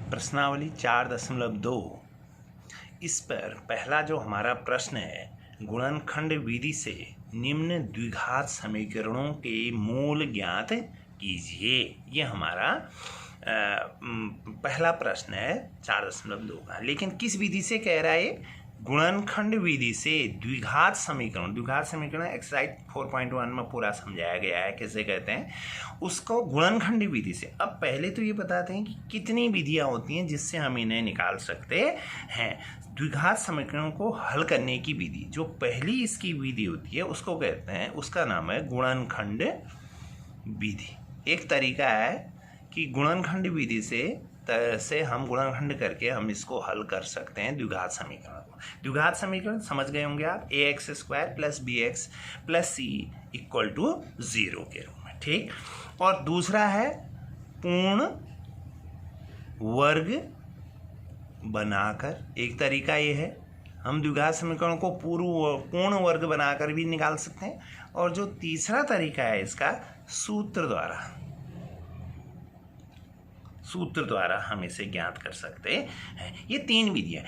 प्रश्नावली 4.2 इस पर पहला जो हमारा प्रश्न है, गुणनखंड विधि से निम्न द्विघात समीकरणों के मूल ज्ञात कीजिए। ये हमारा पहला प्रश्न है 4.2 का। लेकिन किस विधि से कह रहा है? गुणनखंड विधि से द्विघात समीकरण एक्सरसाइज 4.1 में पूरा समझाया गया है कैसे कहते हैं उसको, गुणनखंड विधि से। अब पहले तो ये बताते हैं कि कितनी विधियां होती हैं जिससे हम इन्हें निकाल सकते हैं। द्विघात समीकरणों को हल करने की विधि, जो पहली इसकी विधि होती है उसको कहते हैं, उसका नाम है गुणनखंड विधि। एक तरीका है कि गुणनखंड विधि से हम गुणनखंड करके हम इसको हल कर सकते हैं द्विघात समीकरण को। द्विघात समीकरण समझ गए होंगे आप, ax² + bx + c = 0 के रूप में, ठीक। और दूसरा है पूर्ण वर्ग बनाकर। एक तरीका ये है, हम द्विघात समीकरण को पूर्ण वर्ग बनाकर भी निकाल सकते हैं। और जो तीसरा तरीका है इसका, सूत्र द्वारा हम इसे ज्ञात कर सकते हैं। ये तीन विधियां।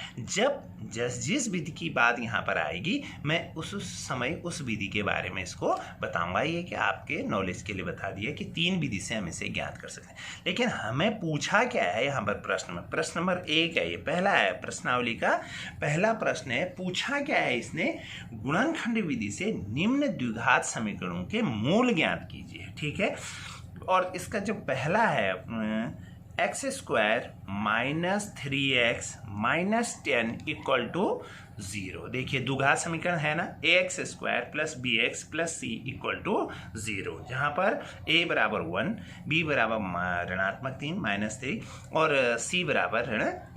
जिस विधि की बात यहाँ पर आएगी मैं उस समय उस विधि के बारे में इसको बताऊंगा। ये कि आपके नॉलेज के लिए बता दिया कि तीन विधि से हम इसे ज्ञात कर सकते हैं। लेकिन हमें पूछा क्या है यहाँ पर प्रश्न नंबर 1 है, ये पहला है प्रश्नावली का पहला प्रश्न है। पूछा क्या है इसने? गुणनखंड विधि से निम्न द्विघात समीकरणों के मूल ज्ञात कीजिए, ठीक है। और इसका जो पहला है x² - 3x - 10 = 0। देखिए द्विघात समीकरण है ना, ax² + bx + c = 0, जहाँ पर a = 1, b = -3 और c =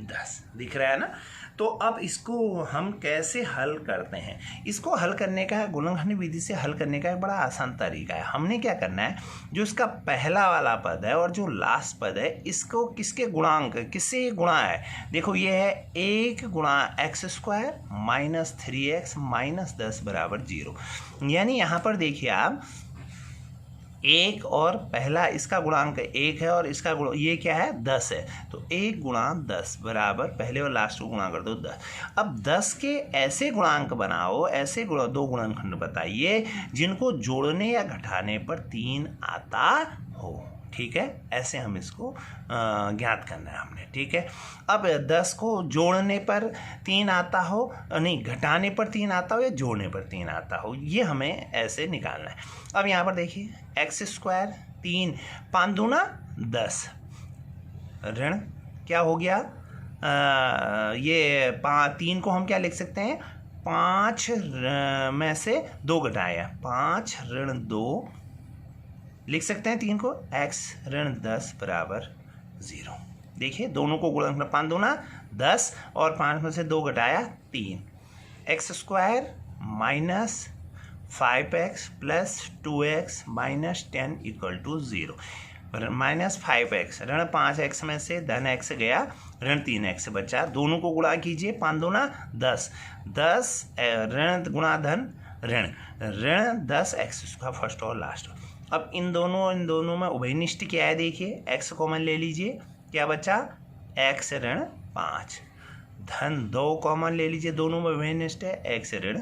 10 दिख रहा है ना। तो अब इसको हम कैसे हल करते हैं? इसको हल करने का, गुणनखंड विधि से हल करने का एक बड़ा आसान तरीका है। हमने क्या करना है, जो इसका पहला वाला पद है और जो लास्ट पद है, इसको किससे गुणा है? देखो ये है 1 × x² - 3x - 10 = 0। यानी यहाँ पर देखिए आप, 1 और पहला इसका गुणांक 1 है और इसका ये क्या है? 10 है। तो 1 × 10 बराबर पहले और लास्ट को गुणा कर दो 10। अब 10 के ऐसे गुणांक बनाओ, ऐसे दो गुणनखंड बताइए जिनको जोड़ने या घटाने पर 3 आता हो, ठीक है। ऐसे हम इसको ज्ञात करना है हमने, ठीक है। अब 10 को जोड़ने पर 3 आता हो, नहीं घटाने पर 3 आता हो या जोड़ने पर 3 आता हो, ये हमें ऐसे निकालना है। अब यहाँ पर देखिए x² 3 5 दूना 10 ऋण क्या हो गया? ये 3 को हम क्या लिख सकते हैं? 5 में से 2 घटाया 5 ऋण 2 लिख सकते हैं 3 को, x ऋण 10 = 0। देखिए दोनों को गुणा, 5 दूना 10 और 5 में से 2 घटाया 3, x² - 5x + 2x - 10 = 0। -5x ऋण 5x में से धन x गया, ऋण 3x बचा। दोनों को गुणा कीजिए, 5 दूना 10 ऋण गुणा धन ऋण 10x² फर्स्ट और लास्ट। अब इन दोनों में उभयनिष्ठ क्या है? देखिए x कॉमन ले लीजिए, क्या बचा? x ऋण 5 धन 2 कॉमन ले लीजिए, दोनों में उभयनिष्ठ है, x ऋण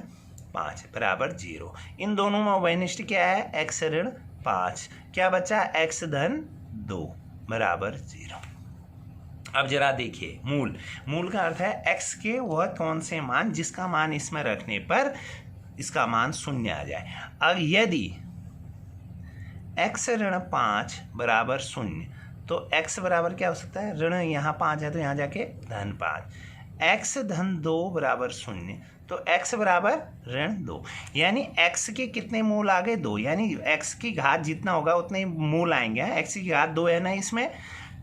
5 = 0। इन दोनों में उभयनिष्ठ क्या है? x ऋण 5, क्या बचा? x धन 2 = 0। अब जरा देखिए मूल का अर्थ है x के वह कौन से मान जिसका मान इसमें रखने पर इसका मान 0 आ जाए। अब यदि x ऋण 5 = 0 तो x बराबर क्या हो सकता है? ऋण यहाँ 5 है तो यहाँ जाके धन 5, x धन 2 = 0 तो x बराबर ऋण 2। यानी x के कितने मूल आ गए? 2। यानी x की घात जितना होगा उतने ही मूल आएंगे। x की घात 2 है ना, इसमें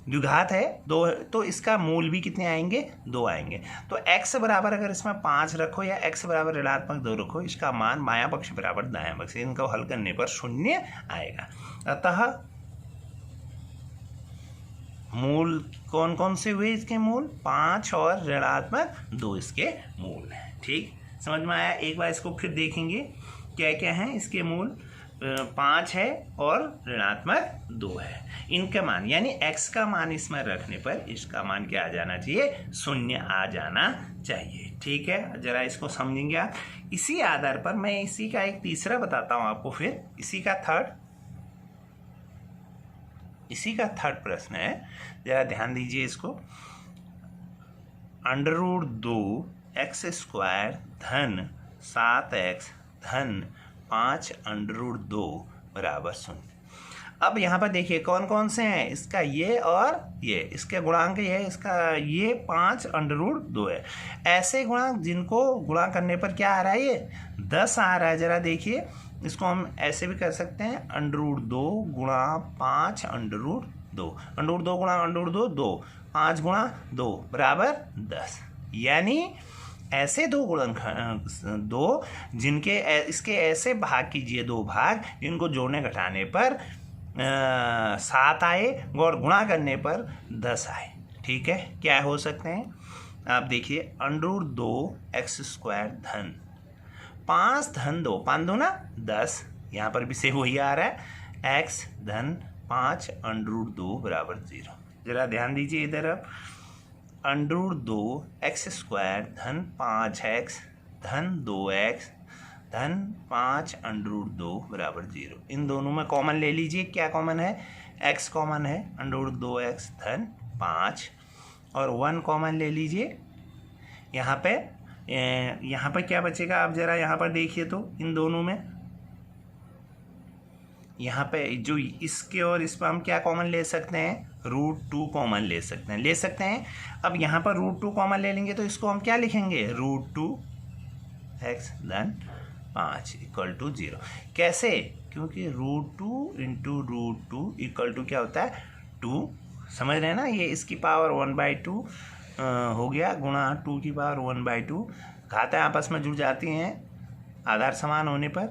द्विघात है 2, तो इसका मूल भी कितने आएंगे? 2 आएंगे। तो x बराबर अगर इसमें 5 रखो या x बराबर ऋणात्मक 2 रखो, इसका मान माया पक्ष बराबर दाया पक्ष, इनको हल करने पर 0 आएगा। अतः मूल कौन कौन से हुए? इसके मूल 5 और ऋणात्मक 2 इसके मूल हैं, ठीक। समझ में आया? एक बार इसको फिर देखेंगे क्या क्या हैं इसके मूल। 5 है और ऋणात्मक 2 है। इनका मान यानी x का मान इसमें रखने पर इसका मान क्या आ जाना चाहिए, 0 आ जाना चाहिए। ठीक है, जरा इसको समझेंगे आप। इसी आधार पर मैं इसी का एक तीसरा बताता हूं आपको, फिर इसी का थर्ड प्रश्न है, जरा ध्यान दीजिए इसको। √2x² धन 7x धन 5 √2 बराबर 0। अब यहाँ पर देखिए कौन कौन से हैं, इसका ये और ये, इसके गुणांक ये है, इसका ये 5 √2 है। ऐसे गुणांक जिनको गुणा करने पर क्या आ रहा है, ये 10 आ रहा है। जरा देखिए इसको हम ऐसे भी कर सकते हैं, √2 गुणा 5 √2, √2 गुणा √2 2, 5 गुणा 2 बराबर 10। यानी ऐसे दो जिनके इसके ऐसे भाग कीजिए, 2 भाग जिनको जोड़ने घटाने पर 7 आए और गुणा करने पर 10 आए। ठीक है, क्या हो सकते हैं आप देखिए, √2x² धन 5 धन 2, 5 2 ना 10, यहाँ पर भी से वही आ रहा है, x धन 5 √2 बराबर 0। जरा ध्यान दीजिए इधर अब, √2x² धन 5x धन 2x धन 5 √2 बराबर 0। इन दोनों में कॉमन ले लीजिए, क्या कॉमन है, x कॉमन है, √2x धन 5, और 1 कॉमन ले लीजिए। यहाँ पे क्या बचेगा, आप जरा यहाँ पर देखिए तो इन दोनों में, यहाँ पे जो इसके और इस पर हम क्या कॉमन ले सकते हैं, √2 कॉमन ले सकते हैं। अब यहाँ पर √2 कॉमन ले लेंगे तो इसको हम क्या लिखेंगे, √2x धन 5 = 0। कैसे, क्योंकि √2 × √2 = क्या होता है, 2। समझ रहे हैं ना, ये इसकी पावर 1/2 हो गया, गुणा 2 की पावर 1/2। घातें आपस में जुड़ जाती हैं आधार समान होने पर,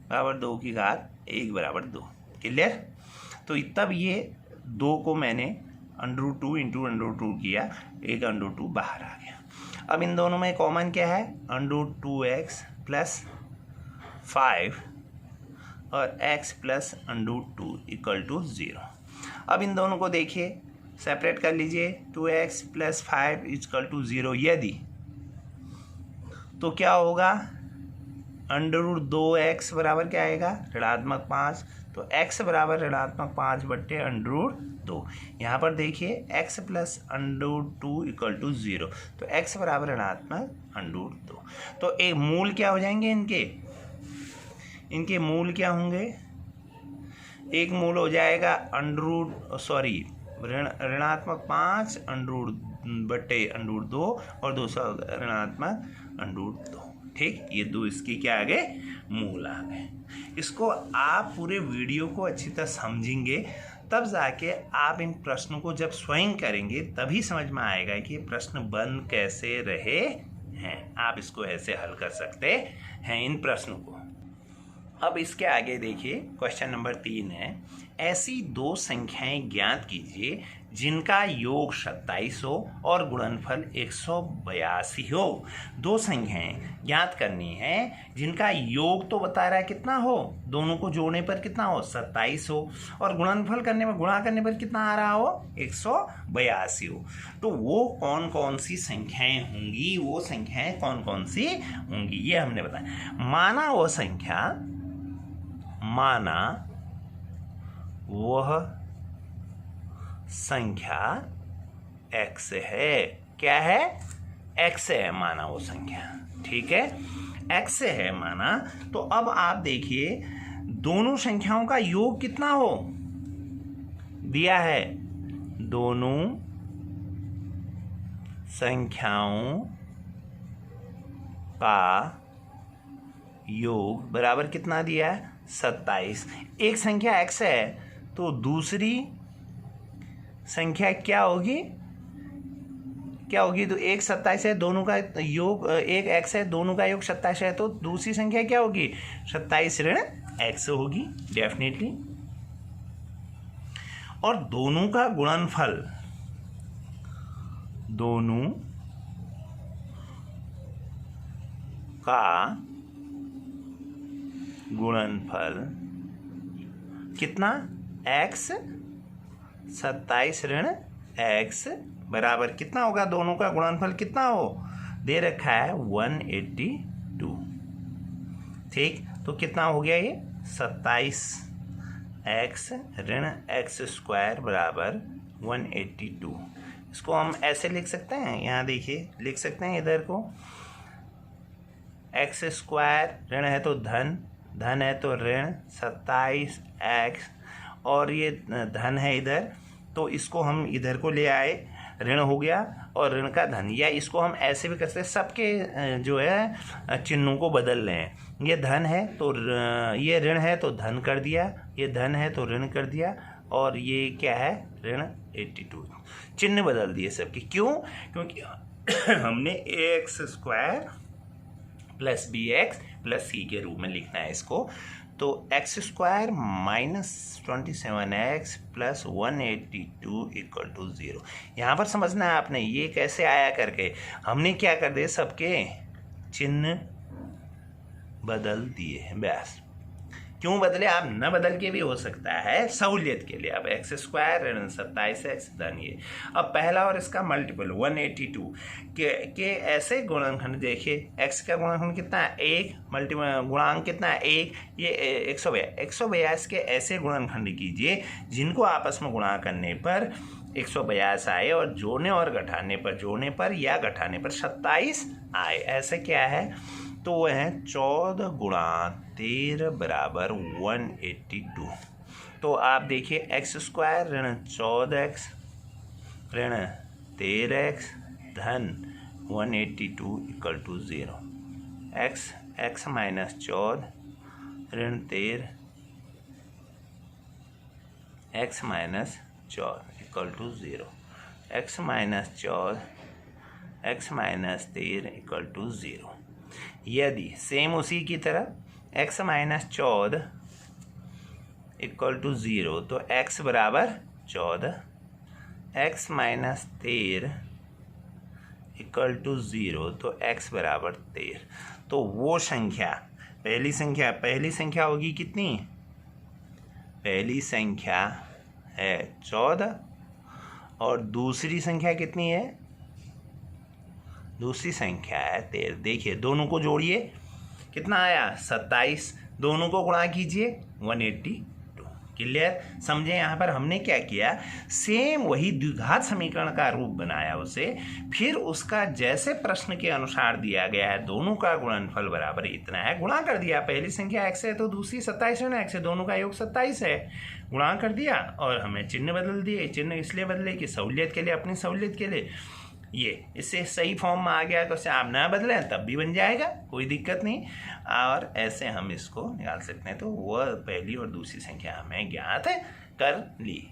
बराबर 2 की घात 1 बराबर 2। क्लियर। तो तब ये 2 को मैंने √2 × √2 किया, एक √2 बाहर आ गया। अब इन दोनों में कॉमन क्या है, √2x + 5 और x + √2 = 0। अब इन दोनों को देखिए, सेपरेट कर लीजिए, 2x + 5 = 0 यदि, तो क्या होगा, √2x बराबर क्या आएगा, ऋणात्मक 5, तो x बराबर ऋणात्मक 5/√2। यहाँ पर देखिए x + √2 = 0, तो x बराबर ऋणात्मक √2। तो एक मूल क्या हो जाएंगे इनके मूल क्या होंगे, एक मूल हो जाएगा ऋणात्मक 5 √2 और दूसरा ऋणात्मक √2। ठीक, ये 2 इसकी क्या आ गए, मूल आ गए। इसको आप पूरे वीडियो को अच्छी तरह समझेंगे, तब जाके आप इन प्रश्नों को जब स्वयं करेंगे तभी समझ में आएगा कि प्रश्न बन कैसे रहे हैं। आप इसको ऐसे हल कर सकते हैं इन प्रश्नों को। अब इसके आगे देखिए, क्वेश्चन नंबर 3 है, ऐसी 2 संख्याएं ज्ञात कीजिए जिनका योग 27 हो और गुणनफल 182 हो। 2 संख्याएं ज्ञात करनी है जिनका योग तो बता रहा है कितना हो, दोनों को जोड़ने पर कितना हो, 27 हो, और गुणनफल करने पर, गुणा करने पर कितना आ रहा हो, 182 हो। तो वो कौन कौन सी संख्याएं होंगी, वो संख्याएं कौन कौन सी होंगी, ये हमने बताया। माना वह संख्या x है। क्या है, x है, माना वो संख्या। ठीक है, x है माना, तो अब आप देखिए दोनों संख्याओं का योग कितना हो, दिया है, दोनों संख्याओं का योग बराबर कितना दिया है, 27। एक संख्या x है तो दूसरी संख्या क्या होगी, तो एक 27 है, दोनों का योग, एक x है, दोनों का योग 27 है, तो दूसरी संख्या क्या होगी, 27 ऋण x होगी डेफिनेटली। और दोनों का गुणनफल, दोनों का गुणनफल कितना x 27 ऋण x बराबर कितना होगा, दोनों का गुणनफल कितना हो, दे रखा है 182। ठीक, तो कितना हो गया ये 27x ऋण x स्क्वायर बराबर 182। इसको हम ऐसे लिख सकते हैं, यहाँ देखिए लिख सकते हैं इधर को, एक्स स्क्वायर ऋण है तो धन, धन है तो ऋण 27x, और ये धन है इधर, तो इसको हम इधर को ले आए, ऋण हो गया और ऋण का धन, या इसको हम ऐसे भी कर सकते हैं, सबके जो है चिन्हों को बदल रहे हैं। ये धन है तो ये ऋण है तो धन कर दिया, ये धन है तो ऋण कर दिया, और ये क्या है ऋण 82, चिन्ह बदल दिए सबके। क्यों? क्योंकि हमने ax square plus b x plus c के रूप में लिखना है इसको। तो x square minus 27x plus 182 equal to 0। यहाँ पर समझना है आपने ये कैसे आया करके, हमने क्या कर दिए, सबके चिन्ह बदल दिए बस। क्यों बदले, आप न बदल के भी हो सकता है सहूलियत के लिए। अब एक्स स्क्वायर ऋण 27x धन ये, अब पहला और इसका मल्टीपल 182 के ऐसे गुणनखंड देखिए, x का गुणनखंड कितना है 1, मल्टीपल गुणांक कितना है 1, ये 182 के ऐसे गुणनखंड कीजिए जिनको आपस में गुणा करने पर 182 आए, और जोड़ने और घटाने पर, जोड़ने पर या घटाने पर 27 आए। ऐसे क्या है, तो वह है 14 गुणा 13 बराबर 182। तो आप देखिए एक्स स्क्वायर ऋण 14x ऋण 13x धन 182 इक्वल टू 0। एक्स माइनस 14 ऋण 13 x minus 14 equal to 0। X minus 14 x minus 13 equal to 0। यदि सेम उसी की तरह x माइनस 14 इक्वल टू 0, तो x बराबर 14, x माइनस 13 इक्वल टू 0, तो x बराबर 13। तो वो संख्या, पहली संख्या होगी कितनी, पहली संख्या है 14 और दूसरी संख्या कितनी है, दूसरी संख्या है 13। देखिए दोनों को जोड़िए, कितना आया 27, दोनों को गुणा कीजिए 182। क्लियर, समझे। यहाँ पर हमने क्या किया, सेम वही द्विघात समीकरण का रूप बनाया उसे, फिर उसका जैसे प्रश्न के अनुसार दिया गया है दोनों का गुणनफल बराबर इतना है, गुणा कर दिया। पहली संख्या x है तो दूसरी 27 ऋण x है, दोनों का योग 27 है, गुणा कर दिया और हमें चिन्ह बदल दिए। चिन्ह इसलिए बदले कि सहूलियत के लिए, अपनी सहूलियत के लिए। ये इससे सही फॉर्म में आ गया, तो आप ना बदलें तब भी बन जाएगा, कोई दिक्कत नहीं। और ऐसे हम इसको निकाल सकते हैं। तो वह पहली और दूसरी संख्या हमें ज्ञात कर ली।